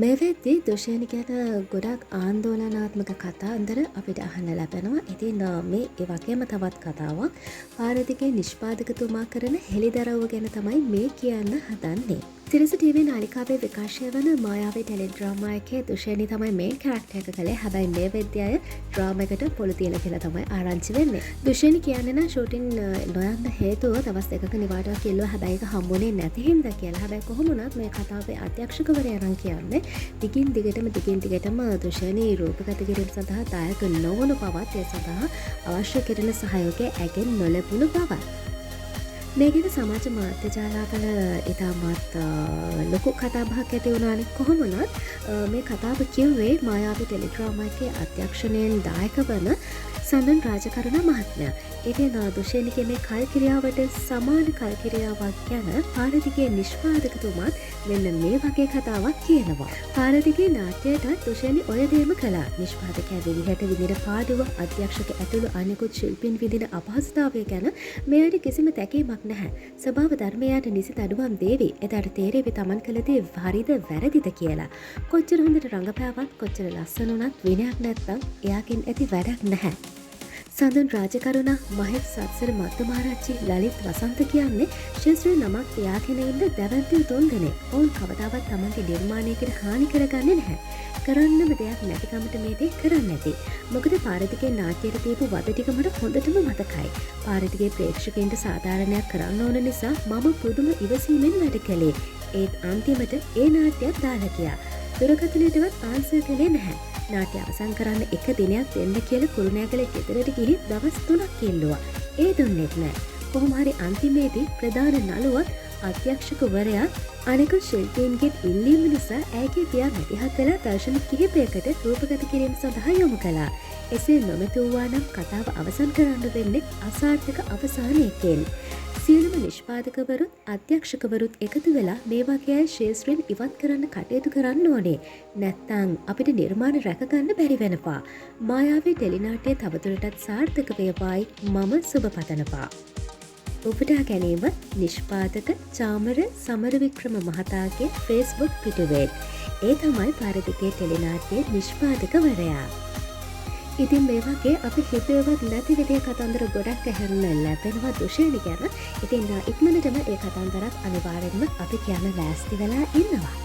මේ වෙද්දී දුෂේනි ගැන ගොඩක් ආන්දෝලනාත්මක කතාන්දර අපිට අහන්න ලැබෙනවා. ඉතින් මේ ඒ වගේම තවත් කතාවක් පාරදිගේ නිෂ්පාදකතුමා කරන හෙළිදරව්ව ගැන තමයි මේ කියන්න හදන්නේ. සිරස ටීවී නාලිකාවේ විකාශය වන මායාවේ ටෙලිඩ්‍රාමා එකේ දුෂේනි තමයි මේන් කැරක්ටර් එක කළේ. හැබැයි මේ වෙද්දී අය ඩ්‍රාමා එකට පොළු තියලා කියලා තමයි ආරංචි වෙන්නේ. දුෂේනි කියන්නේ නම් ෂූටින් නොයන්න හේතුව දවස් දෙකක නිවාඩුවක් ඉල්ලුවා. හැබැයි ඒක හම්බුනේ නැති හින්දා කියලා. හැබැයි කොහොම වුණත් මේ කතාවේ අධ්‍යක්ෂකවරයා නම් කියන්නේ දිගින් දිගටම දුෂේනි රූපගත කිරීම සඳහා දායක නොවන බවත් ඒ සඳහා අවශ්‍ය කෙරෙන සහයෝගය ඇගෙන් නොලැබුණු බවත්. මේ ගැන සමාජ මාධ්‍ය ජාලාවල ඉතාමත් ලොකු කතාබහක් ඇති වුණානේ. කොහොම වුණත් මේ කතාව කිව්වේ මායාවී ටෙලිඩ්‍රාමා එකේ අධ්‍යක්ෂණයෙන් දායක වන සඳන් රාජකරුණා මහත්මයා. ඉතින් දුෂේනිගේ මේ කල්කිරියාවට සමාන කල්කිරියාවක් ගැන පාරදිගේ නිෂ්පාදකතුමාත් මෙන්න මේ වගේ කතාවක් කියනවා. පාරදිගේ නාට්‍යයටත් දුෂේනි ඔය දේම කළා. නිෂ්පාදකයා විදිහට විඳින පාඩුව, අධ්‍යක්ෂක ඇතුළු අනෙකුත් ශිල්පීන් විඳින අපහසුතාවය ගැන මෙයාට කිසිම තැකීමක් නැහැ. ස්වභාව ධර්මයාට නිසි දඩුවම් දේවි. එදාට තේරෙවි තමන් කළ දේ හරිද වැරදිද කියලා. කොච්චර හොඳට රඟපෑවත් කොච්චර ලස්සන වුණත් විනයක් නැත්නම් එයාකින් ඇති වැඩක් නැහැ. සඳන් රාජකරුණා, මහෙත් සත්සර මත්තමාරච්චි, ලලිත් වසන්ත කියන්නේ ශේත්‍රයේ නමක් තියාගෙන ඉන්න දැවැන්තිය තුන් දෙනෙක්. ඔවුන් කවදාවත් තමන්ගේ නිර්මාණයකට හානි කරගන්නේ නැහැ. කරන්නම දෙයක් නැතිකමට මේ දේ කරන්නේ නැති. මොකද පාරදිගේ නාට්‍යයට තියපු වද ටික මට හොඳටම මතකයි. පාරදිගේ ප්‍රේක්ෂකයන්ට සාධාරණයක් කරන්න ඕන නිසා මම පුදුම ඉවසීමෙන් වැඩ කළේ. ඒත් අන්තිමට ඒ නාට්‍යයක් දාලා ගියා. දුරකථනයටවත් ආන්සර් කළේ නැහැ. නාට්‍ය අවසන් කරන්න එක දිනයක් දෙන්න කියලා කුරුණෑගල ගෙදරට ගිහින් දවස් 3ක් ඉල්ලුවා. ඒ දුන්නෙත් නැහැ. කොහොම හරි අන්තිමේදී ප්‍රධාන නළුවත් අධ්‍යක්ෂකවරයා අනෙකුත් ශිල්පීන්ගේ ඉල්ලීම නිසා ඇයගේ පියා මැදිහත් වෙලා දර්ශන කිහිපයකට රූපගත කිරීම සඳහා යොමු කළා. එසේ නොමැතිවුවා නම් කතාව අවසන් කරන්න වෙන්නේ අසාර්ථක අවසානයකින්. සියලුම නිෂ්පාදකවරුත් අධ්‍යක්ෂකවරුත් එකතු වෙලා මේ වගේ අය ශේත්‍රයෙන් ඉවත් කරන්න කටයුතු කරන්න ඕනේ. නැත්තම් අපිට නිර්මාණ රැකගන්න බැරි වෙනවා. මායාවී ටෙලිනාට්‍යය තවදුරටත් සාර්ථක වේවායි මම සුබ පතනවා. උපුටා ගැනීම නිෂ්පාදක චාමර සමරවික්‍රම මහතාගේ ෆේස්බුක් පිටුවේ. ඒ තමයි පාරදිගේ ටෙලිනාට්‍යයේ නිෂ්පාදකවරයා. ඉතින් මේ වගේ අපි හිතුවවත් නැති විදිහේ කතන්දර ගොඩක් ඇහෙන්න ලැබෙනවා දුෂේනි ගැන. ඉතින් ඉක්මනටම ඒ කතන්දරත් අනිවාර්යෙන්ම අපි කියන්න ලෑස්ති වෙලා ඉන්නවා.